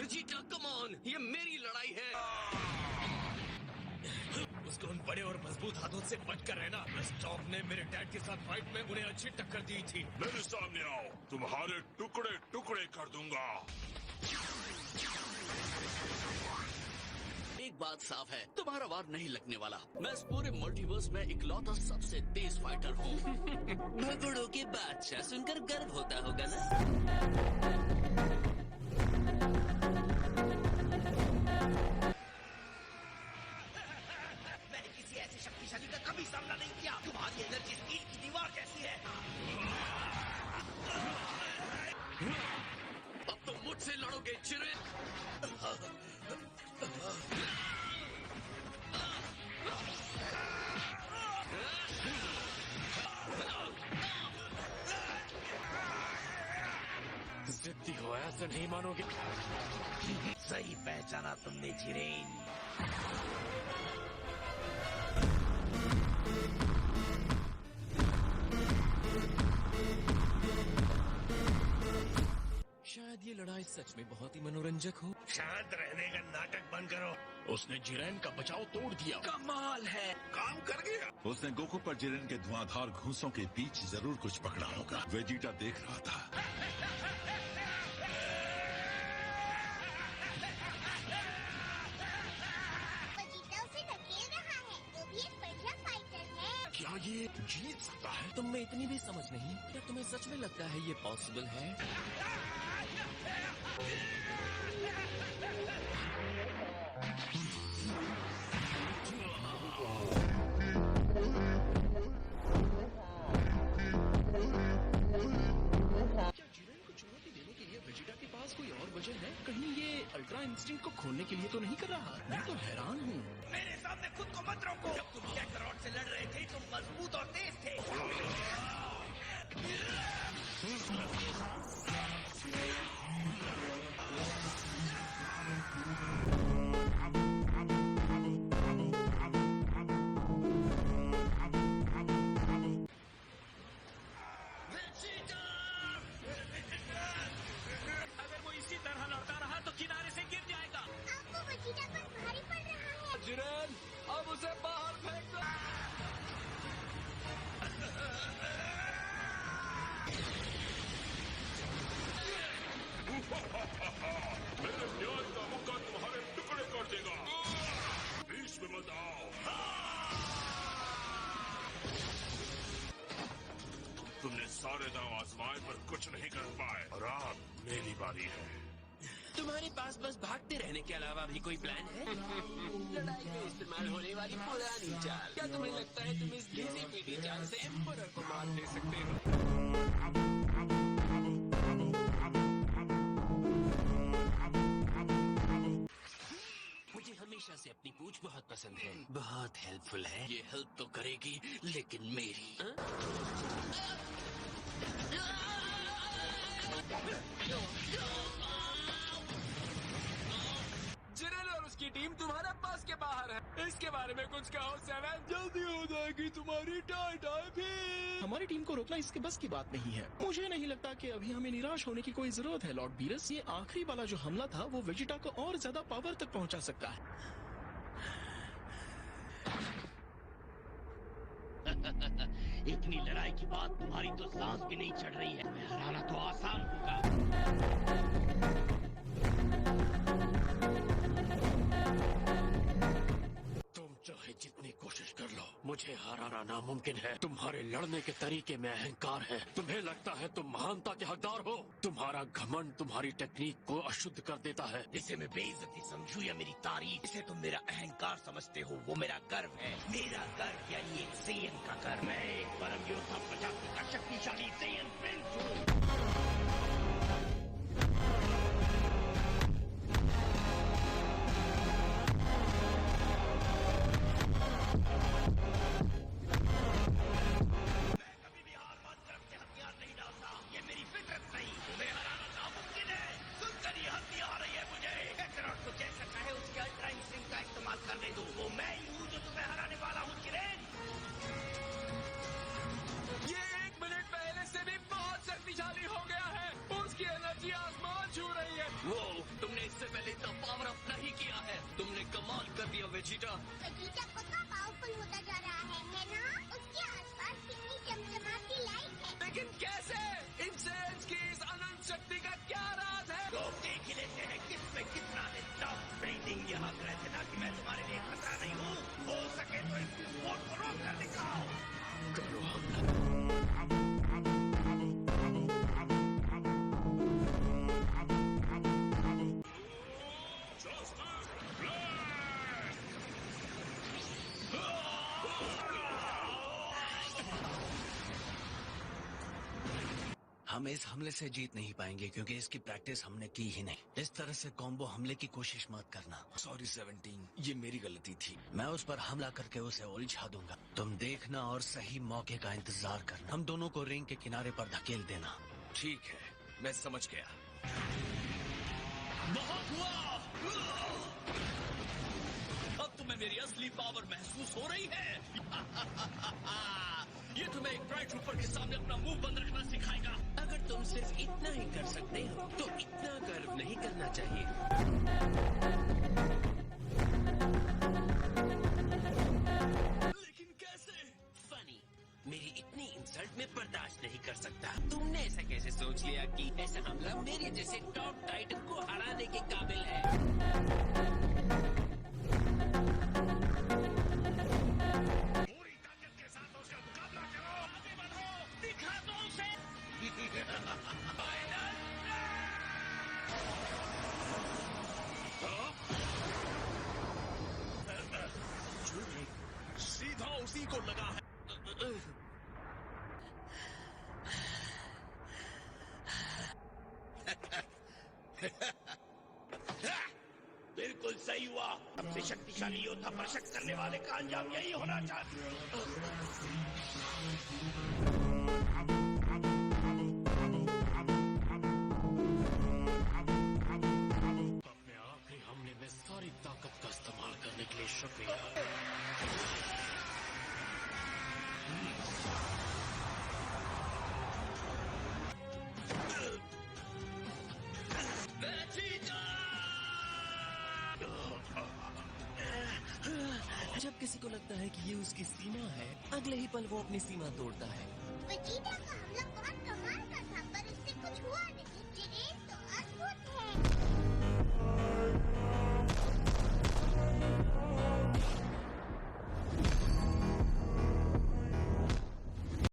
Vegeta come on, ये मेरी लड़ाई है। उसको उन बड़े और मजबूत हाथों से बचकर रहना। स्टॉप ने मेरे डैड के साथ फाइट में उन्हें अच्छी टक्कर दी थी। मेरे सामने आओ, तुम्हारे टुकड़े टुकड़े कर दूंगा। एक बात साफ है, तुम्हारा वार नहीं लगने वाला। मैं इस पूरे मल्टीवर्स में इकलौता सबसे तेज फाइटर हूँ। भगड़ों के बादशाह सुनकर गर्व होता होगा ना? मैंने किसी ऐसी शक्तिशाली का कभी सामना नहीं किया। तुम्हारी एनर्जी स्टील की दीवार जैसी है। अब तुम मुझसे लड़ोगे चिरेन। जिद्दी हो, ऐसा नहीं मानोगे। सही पहचाना तुमने जिरेन। शायद ये लड़ाई सच में बहुत ही मनोरंजक हो। शांत रहने का नाटक बंद करो। उसने जिरेन का बचाव तोड़ दिया। कमाल है। काम कर गया। उसने गोकू पर जिरेन के धुआंधार घूंसों के बीच जरूर कुछ पकड़ा होगा। वेजिटा देख रहा था। वेजिटा उसे धकेल रहा है। वो भी एक बढ़िया फाइटर है। क्या ये जीत सकता है? तुम में इतनी भी समझ नहीं। क्या तुम्हें सच में लगता है ये पॉसिबल है? क्या जिरेन को चुनौती देने के लिए वेजिटा के पास कोई और वजह है? कहीं ये अल्ट्रा इंस्टिंक्ट को खोलने के लिए तो नहीं कर रहा? मैं तो हैरान हूँ। मेरे सामने खुद को मत रोको। जब तुम कैकरॉट से लड़ रहे थे तुम मजबूत और तेज थे। अगर वो इसी तरह लड़ता रहा तो किनारे से गिर जाएगा। अब वो वेजिटा पर भारी पड़ रहा है। जिरेन, अब उसे बाहर फेंक दो। मेरे प्यार का मुक्का तुम्हारे टुकड़े कर देगा। बीच में मत आओ। तुमने सारे दांव आजमाए पर कुछ नहीं कर पाए और अब मेरी बारी है। तुम्हारे पास बस भागते रहने के अलावा भी कोई प्लान है? लड़ाई में इस्तेमाल होने वाली पुरानी चाल। क्या तुम्हें लगता है तुम इस घिसी पीटी चाल से एम्परर को मार दे सकते हो? मुझे हमेशा से अपनी पूछ बहुत पसंद है। बहुत हेल्पफुल है। ये हेल्प तो करेगी लेकिन मेरी। जिरेन और उसकी टीम तुम्हारे पास के बाहर है। इसके बारे में कुछ कहो सेवन। जल्दी हो जाएगी तुम्हारी टाई भी। हमारी टीम को रोकना इसके बस की बात नहीं है। मुझे नहीं लगता कि अभी हमें निराश होने की कोई जरूरत है लॉर्ड बीरस। ये आखिरी वाला जो हमला था वो वेजिटा को और ज्यादा पावर तक पहुंचा सकता है। इतनी लड़ाई की बात तुम्हारी तो सांस भी नहीं चढ़ रही है। तुम्हें हराना तो आसान होगा। तुम चाहे जितनी कोशिश कर लो, मुझे हराना नामुमकिन है। तुम्हारे लड़ने के तरीके में अहंकार है। तुम्हें लगता है तुम महानता के हकदार हो। तुम्हारा घमंड तुम्हारी टेक्निक को अशुद्ध कर देता है। इसे मैं बेइज्जती समझू या मेरी तारीफ? इसे तुम मेरा अहंकार समझते हो, वो मेरा गर्व है। मेरा गर्व यानी एक सेयन का गर्व। मैं एक परम योद्धा प्रजाति का शक्तिशाली सेयन प्रिंस हूँ। ये मेरी फितरत नहीं। तुम्हें हराना नामुमकिन है। सुनकर ये हंसी आ रही है मुझे। कैकरॉट को जैसा चाहे उसके अल्ट्रा इंस्टिंक्ट का इस्तेमाल करने दो। वो मैं ही हूँ जो तुम्हें हराने वाला हूँ जिरेन। ये 1 मिनट पहले से भी बहुत शक्तिशाली हो गया। अपना ही किया है। तुमने कमाल कर दिया वेजिटा। वेजिटा पक्का पावरफुल होता जा रहा है ना? उसके आसपास कितनी चमचमाती लाइट है। लेकिन कैसे? इन सेल्स की इस अनंत शक्ति का क्या राज है? तो देख ही लेते हैं किसमें कितना है दम। ब्रीडिंग यहाँ गए थे ना कि मैं तुम्हारे लिए खतरा नहीं हूँ। हो सके तो इस विस्फोट को रोक कर दिखाओ। करो हमला। हम इस हमले से जीत नहीं पाएंगे क्योंकि इसकी प्रैक्टिस हमने की ही नहीं। इस तरह से कॉम्बो हमले की कोशिश मत करना। सॉरी 17, ये मेरी गलती थी। मैं उस पर हमला करके उसे उलझा दूंगा। तुम देखना और सही मौके का इंतजार करना। हम दोनों को रिंग के किनारे पर धकेल देना। ठीक है, मैं समझ गया। बहुत हुआ। अब तुम्हें मेरी असली पावर महसूस हो रही है। ये तुम्हें एक ब्राइट ट्रूपर के सामने अपना मुंह बंद रखना सिखाएगा। अगर तुम सिर्फ इतना ही कर सकते हो तो इतना गर्व नहीं करना चाहिए। लेकिन कैसे? फनी, मेरी इतनी इंसल्ट में बर्दाश्त नहीं कर सकता। तुमने ऐसा कैसे सोच लिया कि ऐसा हमला मेरे जैसे टॉप टाइटन को हराने के काबिल है? सीधा उसी को लगा है। बिल्कुल सही हुआ। सबसे शक्तिशाली योद्धा पर शक करने वाले का अंजाम यही होना चाहिए। अपने आखिरी हमले में सारी ताकत का इस्तेमाल करने के लिए शुक्रिया। जब किसी को लगता है कि ये उसकी सीमा है, अगले ही पल वो अपनी सीमा तोड़ता है।